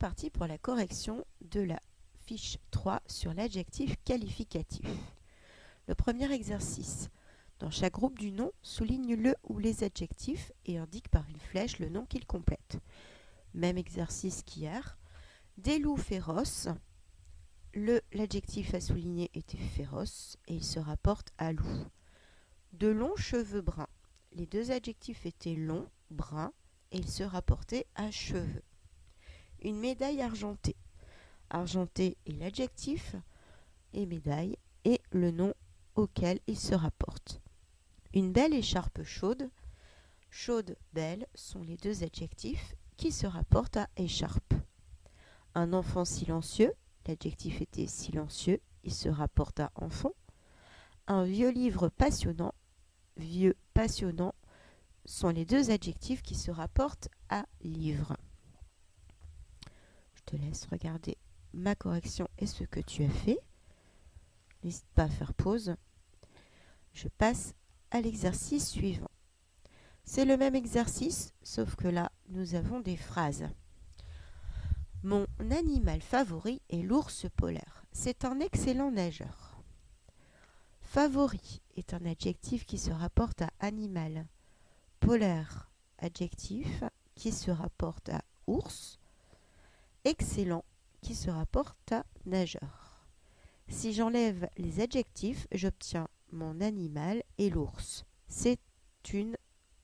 parti pour la correction de la fiche 3 sur l'adjectif qualificatif. Le premier exercice. Dans chaque groupe du nom, souligne le ou les adjectifs et indique par une flèche le nom qu'ils complètent. Même exercice qu'hier. Des loups féroces. L'adjectif à souligner était féroce et il se rapporte à loup. De longs cheveux bruns. Les deux adjectifs étaient long, brun et ils se rapportaient à cheveux. Une médaille argentée. Argenté est l'adjectif et médaille est le nom auquel il se rapporte. Une belle écharpe chaude. Chaude, belle sont les deux adjectifs qui se rapportent à écharpe. Un enfant silencieux. L'adjectif était silencieux, il se rapporte à enfant. Un vieux livre passionnant. Vieux, passionnant sont les deux adjectifs qui se rapportent à livre. Je te laisse regarder ma correction et ce que tu as fait. N'hésite pas à faire pause. Je passe à l'exercice suivant. C'est le même exercice, sauf que là, nous avons des phrases. Mon animal favori est l'ours polaire. C'est un excellent nageur. Favori est un adjectif qui se rapporte à animal. Polaire, adjectif qui se rapporte à ours. Excellent qui se rapporte à nageur. Si j'enlève les adjectifs, j'obtiens mon animal et l'ours. C'est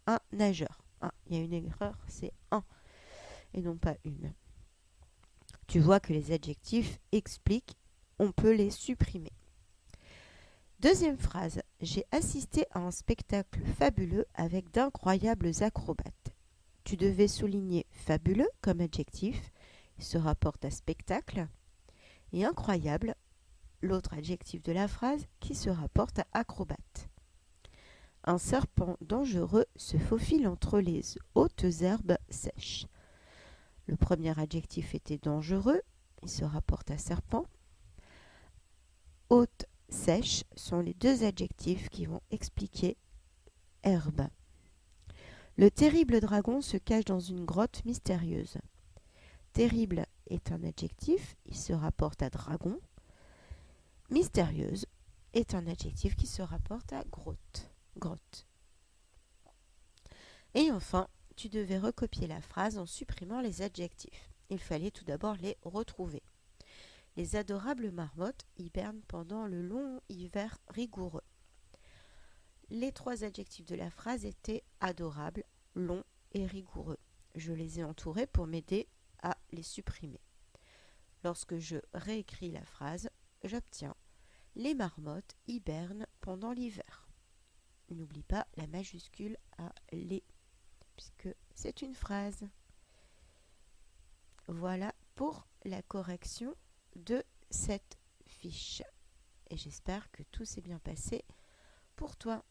un nageur. Il y a une erreur, c'est un et non pas une. Tu vois que les adjectifs expliquent, on peut les supprimer. Deuxième phrase. J'ai assisté à un spectacle fabuleux avec d'incroyables acrobates. Tu devais souligner fabuleux comme adjectif, il se rapporte à spectacle, et incroyable, l'autre adjectif de la phrase qui se rapporte à acrobate. Un serpent dangereux se faufile entre les hautes herbes sèches. Le premier adjectif était dangereux, il se rapporte à serpent. Haute, sèche sont les deux adjectifs qui vont expliquer herbe. Le terrible dragon se cache dans une grotte mystérieuse. Terrible est un adjectif, il se rapporte à dragon. Mystérieuse est un adjectif qui se rapporte à grotte. Et enfin, tu devais recopier la phrase en supprimant les adjectifs. Il fallait tout d'abord les retrouver. Les adorables marmottes hibernent pendant le long hiver rigoureux. Les trois adjectifs de la phrase étaient adorable, long et rigoureux. Je les ai entourés pour m'aider à les supprimer. Lorsque je réécris la phrase, j'obtiens les marmottes hibernent pendant l'hiver. N'oublie pas la majuscule à les, puisque c'est une phrase. Voilà pour la correction de cette fiche. Et j'espère que tout s'est bien passé pour toi.